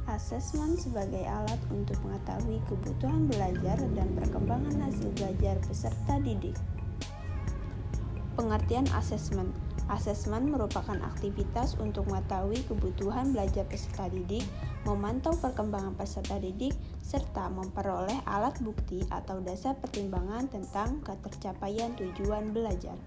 Asesmen sebagai alat untuk mengetahui kebutuhan belajar dan perkembangan hasil belajar peserta didik. Pengertian asesmen. Asesmen merupakan aktivitas untuk mengetahui kebutuhan belajar peserta didik, memantau perkembangan peserta didik, serta memperoleh alat bukti atau dasar pertimbangan tentang ketercapaian tujuan belajar.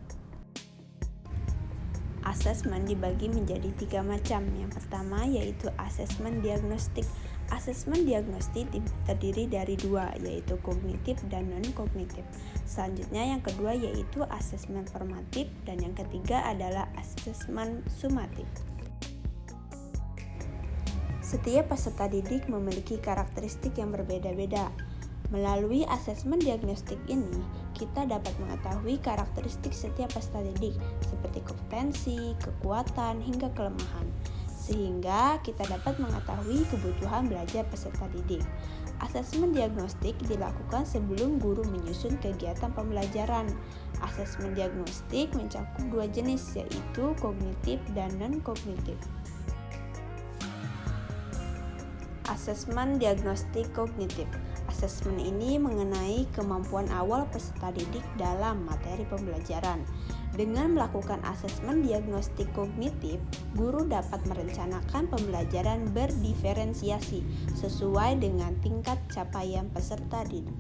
Asesmen dibagi menjadi 3 macam. Yang pertama yaitu asesmen diagnostik. Asesmen diagnostik terdiri dari 2, yaitu kognitif dan non-kognitif. Selanjutnya yang kedua yaitu asesmen formatif, dan yang ketiga adalah asesmen sumatif. Setiap peserta didik memiliki karakteristik yang berbeda-beda. Melalui asesmen diagnostik ini, kita dapat mengetahui karakteristik setiap peserta didik seperti kompetensi, kekuatan, hingga kelemahan, sehingga kita dapat mengetahui kebutuhan belajar peserta didik. Asesmen diagnostik dilakukan sebelum guru menyusun kegiatan pembelajaran. Asesmen diagnostik mencakup 2 jenis, yaitu kognitif dan non-kognitif. Asesmen diagnostik kognitif. Asesmen ini mengenai kemampuan awal peserta didik dalam materi pembelajaran. Dengan melakukan asesmen diagnostik kognitif, guru dapat merencanakan pembelajaran berdiferensiasi sesuai dengan tingkat capaian peserta didik.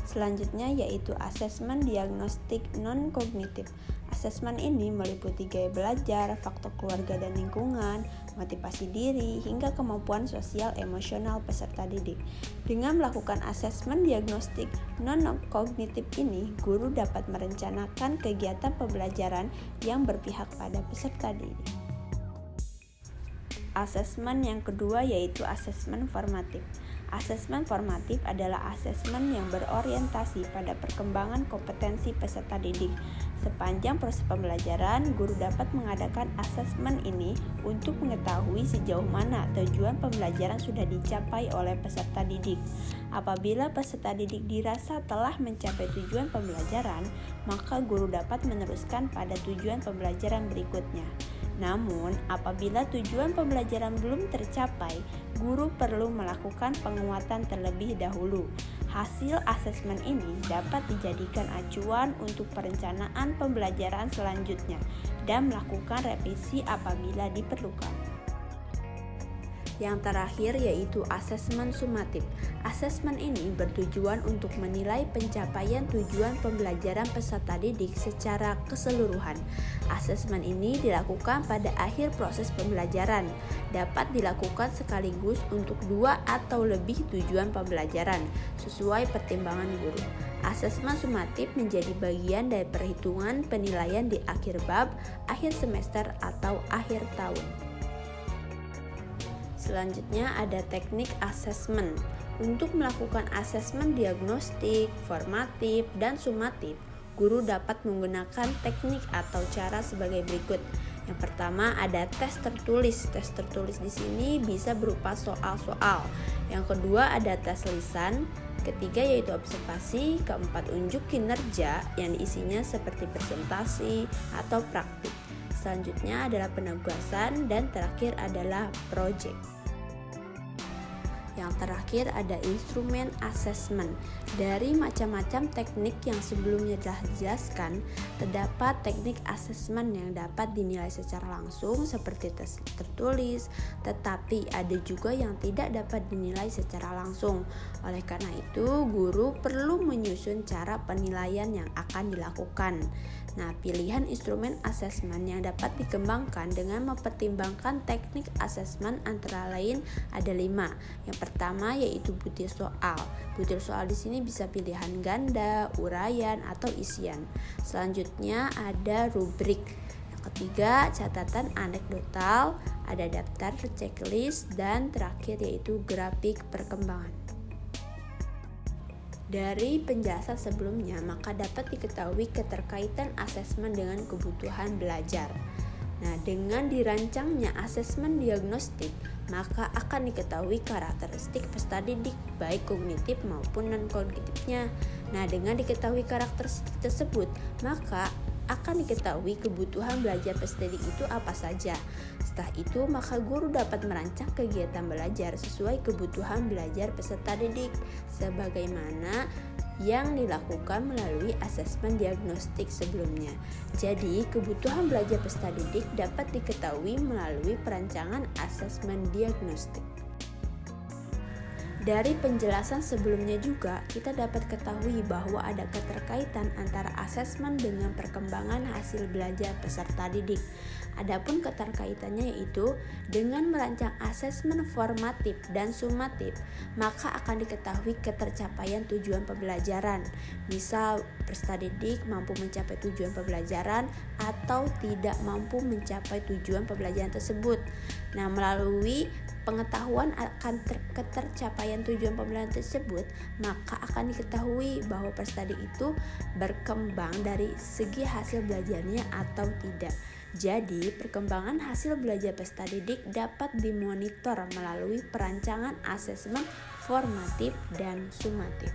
Selanjutnya yaitu asesmen diagnostik non-kognitif. Asesmen ini meliputi gaya belajar, faktor keluarga dan lingkungan, motivasi diri, hingga kemampuan sosial emosional peserta didik. Dengan melakukan asesmen diagnostik non-kognitif ini, guru dapat merencanakan kegiatan pembelajaran yang berpihak pada peserta didik. Asesmen yang kedua yaitu asesmen formatif. Asesmen formatif adalah asesmen yang berorientasi pada perkembangan kompetensi peserta didik. Sepanjang proses pembelajaran, guru dapat mengadakan asesmen ini untuk mengetahui sejauh mana tujuan pembelajaran sudah dicapai oleh peserta didik. Apabila peserta didik dirasa telah mencapai tujuan pembelajaran, maka guru dapat meneruskan pada tujuan pembelajaran berikutnya. Namun, apabila tujuan pembelajaran belum tercapai, guru perlu melakukan penguatan terlebih dahulu. Hasil asesmen ini dapat dijadikan acuan untuk perencanaan pembelajaran selanjutnya dan melakukan revisi apabila diperlukan. Yang terakhir yaitu asesmen sumatif. Asesmen ini bertujuan untuk menilai pencapaian tujuan pembelajaran peserta didik secara keseluruhan. Asesmen ini dilakukan pada akhir proses pembelajaran, dapat dilakukan sekaligus untuk 2 atau lebih tujuan pembelajaran sesuai pertimbangan guru. Asesmen sumatif menjadi bagian dari perhitungan penilaian di akhir bab, akhir semester, atau akhir tahun. Selanjutnya ada teknik asesmen. Untuk melakukan asesmen diagnostik, formatif, dan sumatif, guru dapat menggunakan teknik atau cara sebagai berikut. Yang pertama ada tes tertulis. Tes tertulis di sini bisa berupa soal-soal. Yang kedua ada tes lisan. Ketiga yaitu observasi. Keempat unjuk kinerja yang isinya seperti presentasi atau praktik. Selanjutnya adalah penugasan, dan terakhir adalah project. Yang terakhir ada instrumen asesmen. Dari macam-macam teknik yang sebelumnya telah dijelaskan, terdapat teknik asesmen yang dapat dinilai secara langsung seperti tes tertulis, tetapi ada juga yang tidak dapat dinilai secara langsung. Oleh karena itu, guru perlu menyusun cara penilaian yang akan dilakukan. Nah, pilihan instrumen asesmen yang dapat dikembangkan dengan mempertimbangkan teknik asesmen antara lain ada 5. Yang pertama yaitu butir soal. Butir soal di sini bisa pilihan ganda, uraian, atau isian. Selanjutnya ada rubrik. Yang ketiga catatan anekdotal, ada daftar checklist, dan terakhir yaitu grafik perkembangan. Dari penjelasan sebelumnya, maka dapat diketahui keterkaitan asesmen dengan kebutuhan belajar. Nah, dengan dirancangnya asesmen diagnostik, maka akan diketahui karakteristik peserta didik, baik kognitif maupun non-kognitifnya. Nah, dengan diketahui karakteristik tersebut, maka akan diketahui kebutuhan belajar peserta didik itu apa saja. Setelah itu, maka guru dapat merancang kegiatan belajar sesuai kebutuhan belajar peserta didik, sebagaimana yang dilakukan melalui asesmen diagnostik sebelumnya. Jadi, kebutuhan belajar peserta didik dapat diketahui melalui perancangan asesmen diagnostik. Dari penjelasan sebelumnya juga, kita dapat ketahui bahwa ada keterkaitan antara asesmen dengan perkembangan hasil belajar peserta didik. Adapun keterkaitannya yaitu dengan merancang asesmen formatif dan sumatif, maka akan diketahui ketercapaian tujuan pembelajaran. Misal, peserta didik mampu mencapai tujuan pembelajaran atau tidak mampu mencapai tujuan pembelajaran tersebut. Nah, melalui pengetahuan akan ketercapaian tujuan pembelajaran tersebut, maka akan diketahui bahwa peserta didik itu berkembang dari segi hasil belajarnya atau tidak. Jadi, perkembangan hasil belajar peserta didik dapat dimonitor melalui perancangan asesmen formatif dan sumatif.